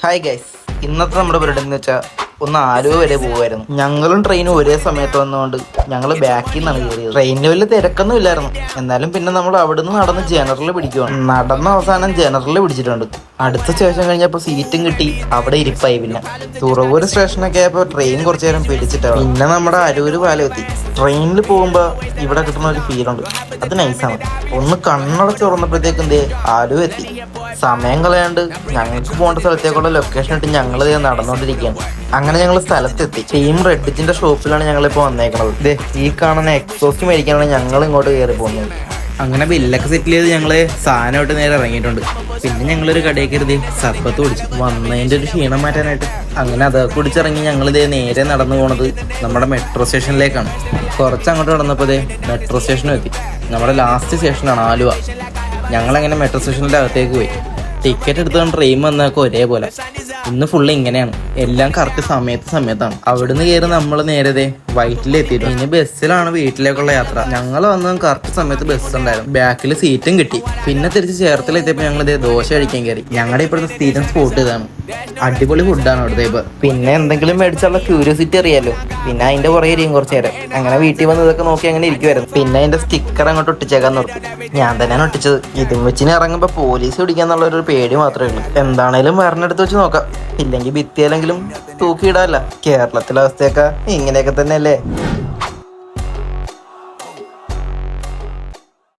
Hi guys, ഇന്നത്തെ നമ്മുടെ പരിപാടി എന്ന് വെച്ചാൽ ഒന്ന് ആലുവ വരെ പോകുമായിരുന്നു. ഞങ്ങളും ട്രെയിനും ഒരേ സമയത്ത് വന്നതുകൊണ്ട് ഞങ്ങൾ ബാക്കിൽ നിന്നാണ് കയറിയത്. ട്രെയിനിന് വലിയ തിരക്കൊന്നും ഇല്ലായിരുന്നു. എന്നാലും പിന്നെ നമ്മൾ അവിടുന്ന് നടന്ന് ജനറൽ പിടിക്കുവാണ്. നടന്ന അവസാനം ജനറൽ പിടിച്ചിട്ടുണ്ട്. അടുത്ത സ്റ്റേഷൻ കഴിഞ്ഞപ്പോൾ സീറ്റും കിട്ടി, അവിടെ ഇരിപ്പായി. പിന്നെ തുറവൂർ സ്റ്റേഷനൊക്കെ ആയപ്പോൾ ട്രെയിൻ കുറച്ചു നേരം പിടിച്ചിട്ടാണ്. പിന്നെ നമ്മുടെ അരൂര് പാലം എത്തി. ട്രെയിനിൽ പോകുമ്പോൾ ഇവിടെ കിട്ടുന്ന ഒരു ഫീലുണ്ട്, അത് നൈസാണ്. ഒന്ന് കണ്ണടച്ച് തുറന്നപ്പോഴത്തേക്കും എന്തേ ആലുവ എത്തി. സമയം കളയാണ്ട് ഞങ്ങൾക്ക് പോകേണ്ട സ്ഥലത്തേക്കുള്ള ലൊക്കേഷൻ ഇട്ട് ഞങ്ങൾ നടന്നുകൊണ്ടിരിക്കുകയാണ്. അങ്ങനെ ഞങ്ങൾ സ്ഥലത്തെത്തി. ടീം റെഡിജിന്റെ ഷോപ്പിലാണ് ഞങ്ങളിപ്പോൾ വന്നേക്കുന്നത്. ഇതേ ഈ കാണുന്ന എക്സോസ്റ്റ് മേടിക്കാനാണ് ഞങ്ങൾ ഇങ്ങോട്ട് കയറി പോകുന്നത്. അങ്ങനെ ബില്ലൊക്കെ സെറ്റിൽ ചെയ്ത് ഞങ്ങൾ സാധനമായിട്ട് നേരെ ഇറങ്ങിയിട്ടുണ്ട്. പിന്നെ ഞങ്ങളൊരു കടയിൽ കയറി സർബത്ത് കുടിച്ചു വന്നതിൻ്റെ ഒരു ക്ഷീണം മാറ്റാനായിട്ട്. അങ്ങനെ അതൊക്കെ കുടിച്ചിറങ്ങി ഞങ്ങളിതേ നേരെ നടന്നു പോണത് നമ്മുടെ മെട്രോ സ്റ്റേഷനിലേക്കാണ്. കുറച്ച് അങ്ങോട്ട് നടന്നപ്പോൾ മെട്രോ സ്റ്റേഷനും എത്തി. നമ്മുടെ ലാസ്റ്റ് സ്റ്റേഷനാണ് ആലുവ. ഞങ്ങളങ്ങനെ മെട്രോ സ്റ്റേഷനിൻ്റെ അകത്തേക്ക് പോയി. ടിക്കറ്റ് എടുത്തുകൊണ്ട് ട്രെയിൻ വന്നതൊക്കെ ഒരേപോലെ. ഇന്ന് ഫുള്ള് ഇങ്ങനെയാണ്, എല്ലാം കറക്റ്റ് സമയത്താണ്. അവിടുന്ന് കയറി നമ്മൾ നേരത്തെ വൈറ്റിലെത്തിയിട്ട് ഇനി ബസ്സിലാണ് വീട്ടിലേക്കുള്ള യാത്ര. ഞങ്ങൾ വന്നത് കറക്റ്റ് സമയത്ത് ബസ് ഉണ്ടായിരുന്നു. ബാക്കിൽ സീറ്റും കിട്ടി. പിന്നെ തിരിച്ച് ചേർത്തലെത്തിയപ്പോൾ ഞങ്ങൾ ദോശ കഴിക്കാൻ കയറി. ഞങ്ങളുടെ ഇപ്പോഴത്തെ സ്ഥിരം സ്പോട്ട് ഇതാണ്. അടിപൊളി ഫുഡാണ് അവിടുത്തെ. ഇപ്പൊ പിന്നെ എന്തെങ്കിലും മേടിച്ചുള്ള ക്യൂരിയോസിറ്റി അറിയാലോ. പിന്നെ അതിന്റെ പുറകെ ഇരിക്കും കുറച്ചു നേരം. അങ്ങനെ വീട്ടിൽ വന്ന് ഇതൊക്കെ നോക്കി അങ്ങനെ ഇരിക്കുമായിരുന്നു. പിന്നെ അതിന്റെ സ്റ്റിക്കർ അങ്ങോട്ട് ഒട്ടിച്ചേക്കാൻ നിർത്തി. ഞാൻ തന്നെയാണ് ഒട്ടിച്ചത്. ഇതും വെച്ചിന് ഇറങ്ങുമ്പോൾ പോലീസ് പിടിക്കാന്നുള്ളൊരു പേടി മാത്രമേ ഉള്ളൂ. എന്താണേലും മരണടുത്ത് വെച്ച് നോക്കാം, ഇല്ലെങ്കിൽ ഭിത്തിയിലെങ്കിലും തൂക്കിയിടാല്ല. കേരളത്തിലെ അവസ്ഥയൊക്കെ ഇങ്ങനെയൊക്കെ തന്നെയല്ലേ.